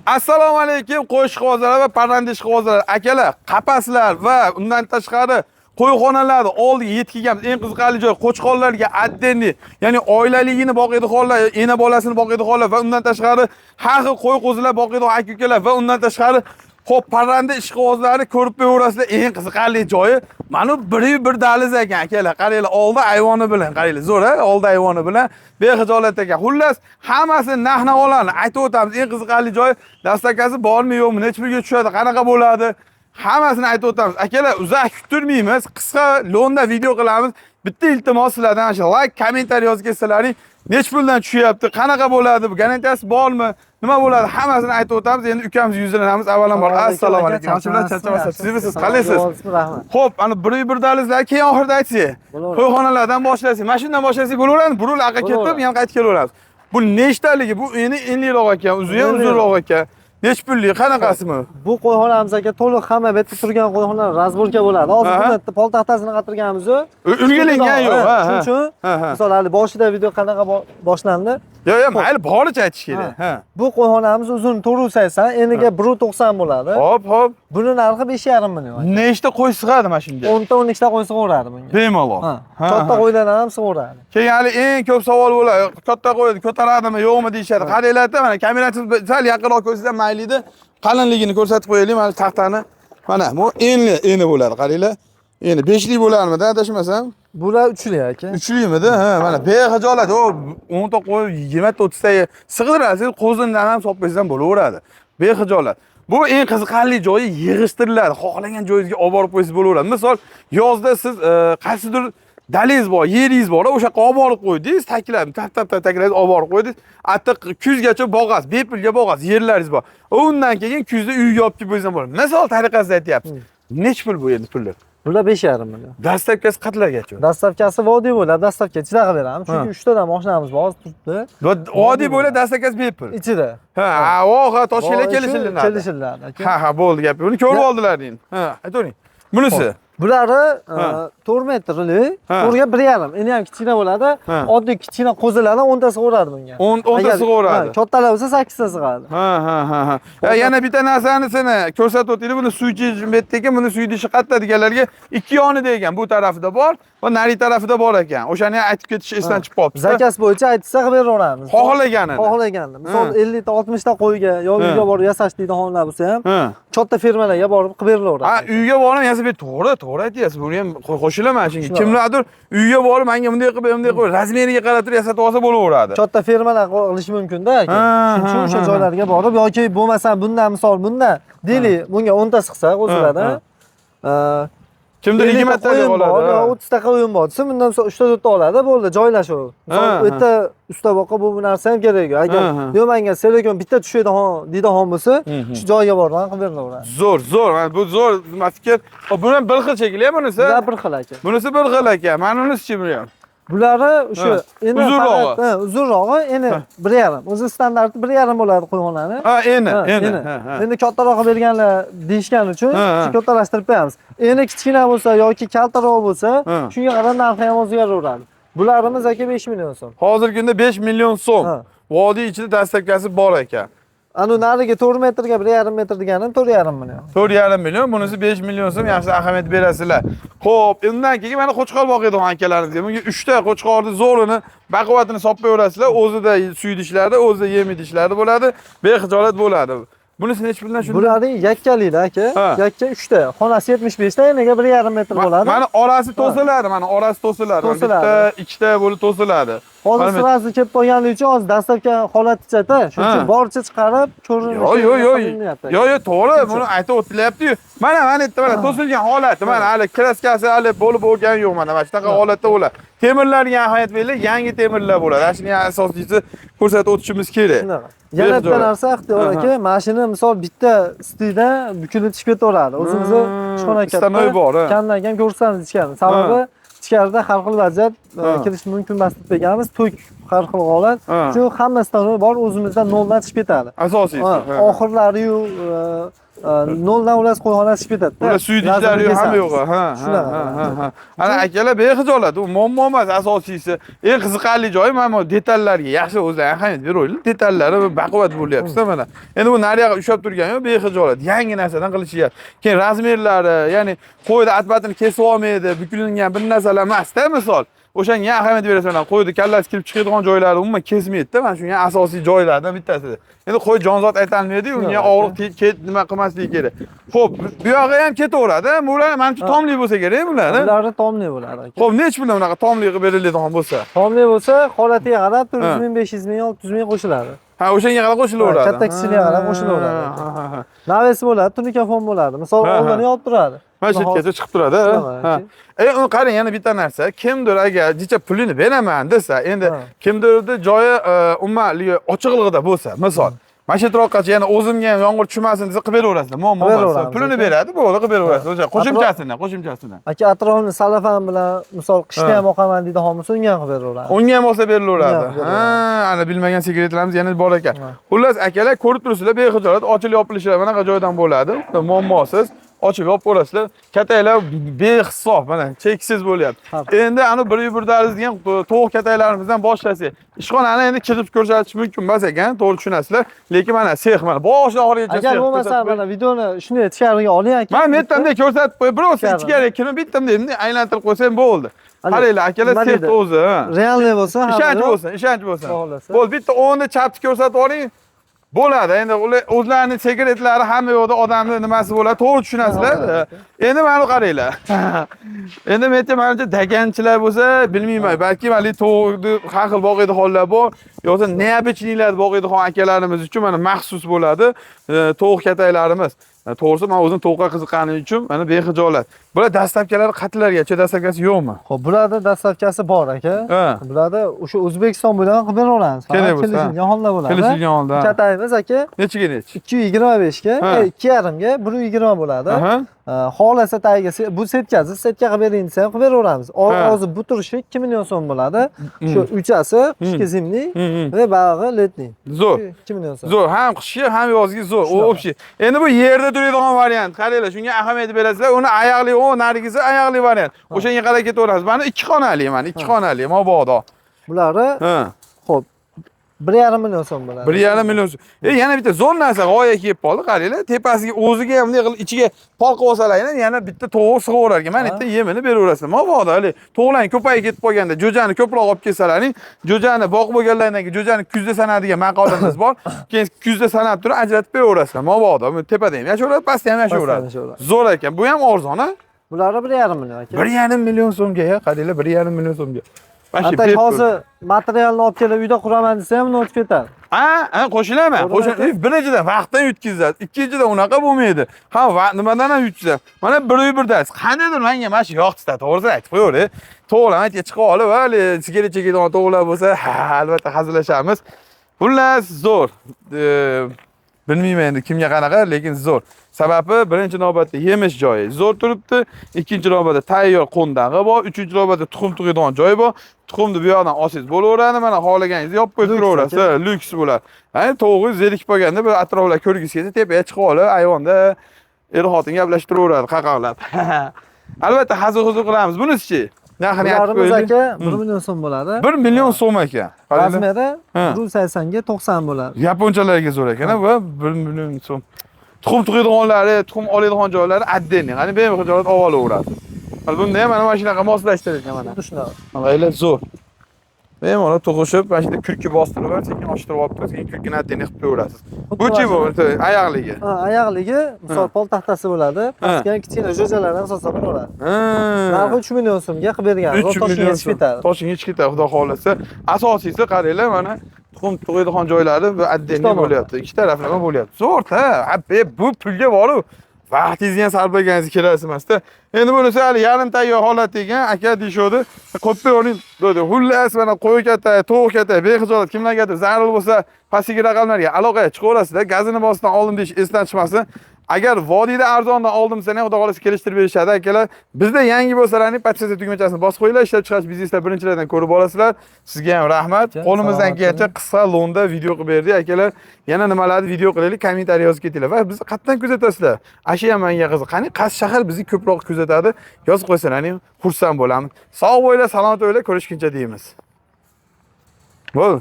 Assalomu alaykum qo'shqo'zlar va parrandish qo'zlar. Akalar, qapaslar va undan tashqari qo'yxonalarni oldiga yetkazamiz. Eng qiziqarli joy qo'chqonlarga addenli, ya'ni oilaligini boqiydiganlar, ena bolasini boqiydiganlar va undan tashqari har xil qo'y-qo'zilar boqiydigan aka-ukalar va undan tashqari xo'p, parranda ishqibozlarni ko'rib qo'yaverasizlar. Eng qiziqarli joyi mana bir dahliz ekan akalar. Qaranglar, oldi ayvoni bilan, qaranglar, zo'r-a, oldi ayvoni bilan bexijolat ekan. Xullas, hammasini narx-navolarni aytib o'tamiz. Eng qiziqarli joyi dastakasi bormi, yo'qmi, necha pulga tushadi, qanaqa bo'ladi? Hammasini aytib o'tamiz. Akalar, uzoq kuttirmaymiz. Qisqa lo'nda video qilamiz. Bitta iltimos sizlardan shu like, kommentariy yozib ketsalaring, necha puldan tushyapti, qanaqa bo'ladi, garantiyasi bormi, nima bo'ladi, hammasini aytib o'tamiz. Endi ukamiz yuzlanamiz. Avvalambor assalomu alaykum. Yaxshilar, charchamasiz. Siz qalaysiz? Rahmat. Xo'p, ana bir dalizlar keyin oxirida aytsangiz. Qo'yxonalardan boshlasak, mashinadan boshlasak bo'laveradi. Burul aqqa ketib, yana qaytib kelaveramiz. Bu nechtaligi? Bu endi enliroq ekan, uzi ham uzunroq ekan. Nech pullik, qanaqasimi? Bu qo'yxonamiz aka to'liq hamma betda turgan qo'yxonalar razborka bo'ladi. Hozir buni poltaxtasini qatirganmiz. Ulgilingan yo'q, ha. Shuning uchun, misol hali boshida video qanaqa boshlandi? Yo'q, mayli, boricha aytish kerak. Ha. Bu qo'yxonamiz uzun 480, eniga 190 bo'ladi. Hop. Buni narxi 5,5 million. Nechta qo'y sig'adi mana shunga? 10 ta 12 ta qo'y sig'averadi bunga. Bemalol. Katta qo'ylarni ham sig'averadi. Keyin hali eng ko'p savol bo'ladi. Katta qo'yni ko'taradimi, yo'qmi deyishadi. Qaranglar-da, mana kamerani sal yaqinroq ko'rsatsa mayli-da. Qalinligini ko'rsatib qo'yaylik, mana taxtani. Mana bu eni bo'ladi, qaranglar. Endi 5 lik bo'larmidi, adashmasam? Bular 3 lik aka. 3 likmidi? Ha, mana bexijolat, 10 ta qo'y, 20 ta 30 ta sig'dirasiz, qo'zindan ham solib qo'ysam bo'laveradi. Bexijolat. Bu eng qiziqarli joyi yig'ishtiriladi. Xohlagan joyingizga olib borib qo'ysangiz bo'laveradi. Misol, yozda siz qaysidir dalingiz bor, yeringiz bor, o'sha yoqqa olib borib qo'ydingiz, taklab, taklab olib borib qo'ydingiz. Hatto kuzgacha bog'asiz, bepulga bog'asiz yerlaringiz bor. Undan keyin kuzda uyga olib kelib qo'ysangiz bo'ladi. Misol tariqasida aytyapmiz. Nech pul bu endi pullar? Bular 5,5 million. Dastavkasi qatlargacha? Dastavkasi vodiy bo'ladi, dastavka ichida qilib beramiz. Chunki 3 tadan mashinamiz bor, turibdi. Vodiy bo'ladi, dastavkasi bepul. Ichida. Ha, Toshkentga kelishiladi. Kelishiladi aka. Ha, bo'ldi gap. Buni ko'rib oldilar endi. Ha, aytavering. Bunisi Bulari 4 metrlik, 4 ga 1,5. Endi ham kichkina bo'ladi. Oddiy kichkina qo'zilardan 10 ta sig'averadi bunga. 10 ta sig'averadi. Kattalar bo'lsa 8 ta sig'adi. Ha. Yana bitta narsani seni ko'rsatib o'taylik. Buni suv ichish betdagi, buni suv idishi qayerda deganlarga ikki yonida ekan. Bu tarafida bor va nari tarafida bor ekan. O'shani aytib ketish esdan chiqib qolibdi. Zakaz bo'yicha aytsa qilib beraveramiz. Xohlaganini. Misol 50 ta 60 ta qo'yga yo uyga borib yasash deydiganlar bo'lsa ham, katta firmalarga borib qilib beraveradi. Ha, uyga borib yasab to'g'ri aytyapsiz. Buni ham qo'shilaman shunga. Kimlardir uyga borib menga bunday qilib, razmeriga qarab turib yasatib olsa bo'laveradi. Katta firmalar qilishi mumkin-da aka. Shuning uchun o'sha joylarga borib yoki bo'lmasa bundan misol bundan deylik, bunga 10 ta sig'sa o'ziladi. Kimdir 20 ta oladi. Yo 30 ta qo'yim bor desa, bundan so'ng 3 ta 4 ta oladi, bo'ldi, joylashuv. Misol bu yerda usta boqqa bu narsa ham kerak yo'q. Agar yo menga selekon bitta deydigan bo'lsa, shu joyga borib qilib beraveradi. Zo'r. Mana bu zo'r fikr. Buni ham bir xil shekilli bunisi. Bir xil aka. Bunisi bir xil aka. Mana bunisi-chi buni ham. Bulari o'sha endi uzunrog'i. Uzunrog'i endi 1,5. O'zi standarti 1,5 bo'ladi qo'yxonani. Ha, endi. Endi kattaroq berganlar deyishgan uchun kattalashtirib qo'yamiz. Endi kichkina bo'lsa yoki kaltaroq bo'lsa, shunga qarab narxi ham o'zgaraveradi. Bularimiz aka 5 million so'm. Hozirgi kunda 5 million so'm. Vodiy ichida dastavkasi bor ekan. Anu nariga 4 metrga 1,5 metr deganim 4,5 million. 4,5 million, bunisi 5 million so'm, yaxshi ahamiyat berasizlar. Xo'p, undan keyin mana qo'chqor boqiydi akalaringizga. Bunga 3 ta qo'chqorni zo'rini, baquvvatini solib qo'yaverasizlar. O'zida suv idishlari, o'zida yem idishlari bo'ladi, bexijolat bo'ladi. Bunisi nech puldan shunday? Bularning yakkalikda aka, yakka 3 ta. Xonasi 75 ta, eniga 1,5 metr bo'ladi. Mana orasi to'siladi, Bitta, ikkita bo'lib to'siladi. Hozir sirasi kelib qolganligi uchun hozir dastavka holaticha-da, shuning uchun boricha chiqarib, ko'rinadi. Yo'q, to'g'ri, buni aytib o'tilyapti-yu. Mana yerda mana to'silgan holati, mana hali kraskasi hali bo'lib bo'lgani yo'q mana shunaqa holatda bo'ladi. Temirlarga ahamiyat beringlar, yangi temirlar bo'ladi. Shuni asosiysi ko'rsatib o'tishimiz kerak. Yana bitta narsa ixtiyor aka, mashina misol bitta stilda bukilib chiqib ketaveradi. O'zimizni ishxona katta, kamdan kam ko'rsatamiz ichkarida. Sababi ichkarida har xil vaziyat kirish mumkin emas deb berganmiz. To'k har xil holat. Shu hammasidan bor, o'zimizdan noldan chiqib ketadi. Asosiysi. Oxirlari-yu noldan ular qo'yxonasi chiqib ketadi. Ular suv idishlari ham yo'q. Ha. Ana akalar bexijolat, u muammo emas asosiysi. Eng qiziqarli joyi mana bu detallarga yaxshi o'zlari ahamiyat beraylik. Detallari baquvvat bo'lyapti mana. Endi bu nariyoqqa ushlab turgan yo'q, bexijolat. Yangi narsadan qilishyapti. Keyin razmerlari, ya'ni qo'yni atbatini kesib olmaydi, bukilingan bir narsalar emas-da misol. O'shanga ahamiyat berasan, qo'yni kallasi kirib chiqadigan joylari umuman kesmaydi-da. Mana shunga asosiy joylardan bittasi. Endi qo'y jonzot aytolmaydi, unga og'riq nima qilmasligi kerak. Xo'p, bu yog'i ham ketaveradi. Bular menimcha tomli bo'lsa kerak bular. Bularni tomli bo'ladi aka. Xo'p, nech pul bunaqa tomli qilib beriladigan bo'lsa? Tomli bo'lsa, holatiga qarab 400 ming, 500 ming, 600 ming qo'shiladi. Ha, o'shanga qarab qo'shilaveradi. Katta kichikligiga qarab qo'shilaveradi. Navesi bo'ladi, tunikafon bo'ladi. Misol, oldini olib turadi. Mana shu yergacha chiqib turadi. Ha. Uni qarang, yana bitta narsa, kimdir agar jicha pulini beraman desa, endi kimdirni joyi umuman ochiqligida bo'lsa, misol mana shu atrofgacha yana o'zimga ham yomg'ir tushmasin desa qilib beraverasizlar. Muammo emas. Pulini beradi, bo'ldi, qilib beraverasiz. O'sha qo'shimchasini. Aka atrofini salafan bilan, misol qishda ham oqaman deydi homisi, unga ham qilib beraveradi. Unga ham olsa berilaveradi. Ha, ana bilmagan sekretlarimiz yana bor ekan. Xullas, akalar ko'rib turibsizlar, bexijolat ochilib yopilishlar manaqa joydan bo'ladi. Muammosiz ochib yopib ko'rasizlar. Kataylar behisob, mana cheksiz bo'lyapti. Endi ana 1 darz degan tovuq kataylarimizdan boshlasak, ishxonani endi kirib ko'rsatish mumkin emas ekan, to'g'ri tushunasizlar. Lekin mana sex mana boshidan oxirigacha. Agar bo'lmasa mana videoni shunday tashqariga oling aka. Men mettamda ko'rsatib qo'y, biroz ichkariga kirib bittamda endi aylantirib qo'ysam bo'ldi. Qaranglar, akalar sex o'zi. Realniy bo'lsa, ishonch bo'lsin. Bo'ldi, bitta 10 ni chapni ko'rsatib oling. Bo'ladi. Endi ular o'zlarining sekretlari hamma yo'qda odamning nimasi bo'ladi, to'g'ri tushunasizlar. Endi mana qaranglar. Endi men aytmancha daganchilar bo'lsa, bilmayman, balki mana to'g'ri har xil boqiydi hollar bor, yo'qsa neobechnilar boqiydigan akalarimiz uchun mana maxsus bo'ladi tovuq kataylarimiz. To'g'risi men o'zim tovuqqa qiziqqanim uchun mana bexijolat. Bular dastlabkilari qatlargacha dastlabkasi yo'qmi? Xo'p, bularda dastlabkasi bor aka. Bularda o'sha O'zbekiston bilan qilib beraveramiz. Kelishilgan holda bo'ladi. Kelishilgan holda. Katayimiz aka. Nechiga nech? 225 ga, 2,5 ga 120 bo'ladi. Xohlasa tagiga bu setkasi, setka qilib bering desa ham qilib beraveramiz. Hozir bu turishi 2 million so'm bo'ladi. Shu uchasi qishki zimli va bag'i letniy. Zo'r. 2 million so'm. Zo'r, ham qishki, ham yozgi zo'r. O'pshi. Endi bu yerda turadigan variant. Qaranglar, shunga ahamiyat berasizlar. Uni oyoqli, narigisi oyoqli variant. O'shanga qarab ketaveramiz. Mana 2 xonali, mana 2 xonali, mabodo. Bularni xo'p 1,5 million so'm bo'ladi. 1,5 million so'm. Yana bitta zo'r narsa g'oya kelib qoldi, qaranglar. Tepasiga o'ziga ham bunday qilib ichiga pol qilib olsalar, yana bitta tovuq sig'averar ekan. Mana bitta yemini beraverasizlar. Mabodo, hali tovuqlarning ko'payib ketib qolganda, jo'jani ko'proq olib kelsalaring, jo'jani boqib bo'lganlardan keyin jo'jani kuzda sanadigan maqolamiz bor. Keyin kuzda sanab turib ajratib beraverasizlar. Mabodo, tepada ham yashaveradi, pastda ham yashaveradi. Zo'r ekan. Bu ham arzon, ha? Bularni 1,5 million aka. 1,5 million so'mga, qaranglar, 1,5 million so'mga. Atak hozir materialni olib kelib uyda quraman desa ham uni o'tib ketadi. Qo'shilaman. Birinchidan vaqtdan yutkazadi, ikkinchidan unaqa bo'lmaydi. Ha, nimadan ham yutkazadi. Mana bir uy bir dars. Qandaydir menga mana shu yoqdi-da, to'g'risini aytib qo'yavering. To'g'ri, aytga chiqib olib, hali sigaret chekadigan to'g'rilar bo'lsa, albatta hazillashamiz. Xullas, zo'r. Bilmayman endi kimga qanaqa, lekin zo'r. Sababi birinchi navbatda yemish joyi zo'r turibdi, ikkinchi navbatda tayyor qo'ndag'i bor, uchinchi navbatda tuxum tug'adigan joyi bor. Tuxumni bu yoqdan olsangiz bo'laveradi, mana xohlaganingizni yopib qo'yib turaverasiz. Lyuks bo'ladi. To'g'ri zerikib qolganda bir atroflar ko'rgisi kelsa, tepaga chiqib olib, ayvonda er-xotin gaplashib turaveradi, qaqoqlab. Albatta hazil-huzul qilamiz. Bunisi-chi? Narxini aytib qo'ying. 1 million so'm bo'ladi. 1 million so'm ekan. Razmeri 180 ga 90 bo'ladi. Yaponchalarga zo'r ekan, va 1 million so'm. Tuxum tug'adiganlari, tuxum oladigan joylari addenni. Qani bexijolat olib olaveradi. Bunda ham mana mashinaga moslashtirilgan mana. Shunaqa. G'aylat zo'r. Bemalol tug'ishib, mana shunday kurki bostirib, sekin oshirib olib, keyin kurkini addenni qilib qo'yaverasiz. Bu-chi bu oyoqligi. Oyoqligi, misol pol taxtasi bo'ladi. Pastga kichkina jo'jalar ham asosan bo'ladi. Narxi 3 million so'mga qilib bergan. Toshkentga chiqib ketadi. Toshkentga chiqib ketadi, xudo xolasa. Asosiysi qaranglar, mana tuxum tug'adigan joylari va addenni bo'lyapti. Ikki taraflama bo'lyapti. Zo'r-da. Bu pulga bor-ku. Vaqtingizni ham sarflaganingiz kerak emas-da. Endi bunisi hali yarim tayyor holat degan aka deyshodi. Qo'yib bering dedi. Xullas mana qo'y katta, tovuq katta, bexijolat kimlargadir zarur bo'lsa, pastki raqamlarga aloqaga chiqaverasizlar. Gazini bosdan oldin deyish esdan chiqmasin. Agar vodiyda arzondan oldim seni, xudo xolasa kelishtirib berishadi akalar. Bizda yangi bo'lsalarning podpisatsiya tugmachasini bosib qo'yinglar, ishlab chiqarish biznesda birinchilardan ko'rib olasizlar. Sizga ham rahmat. Qo'limizdan kelgancha qisqa lo'nda video qilib berdik akalar. Yana nimalarni video qilaylik, kommentariy yozib ketinglar va bizni qatdan kuzatasizlar. Asha ham menga qiziq. Qani qaysi shahar bizni ko'proq kuzatadi? Yozib qo'ysalaring, xursand bo'lamiz. Sog' bo'linglar, salomat bo'linglar, ko'rishguncha deymiz. Bo'l.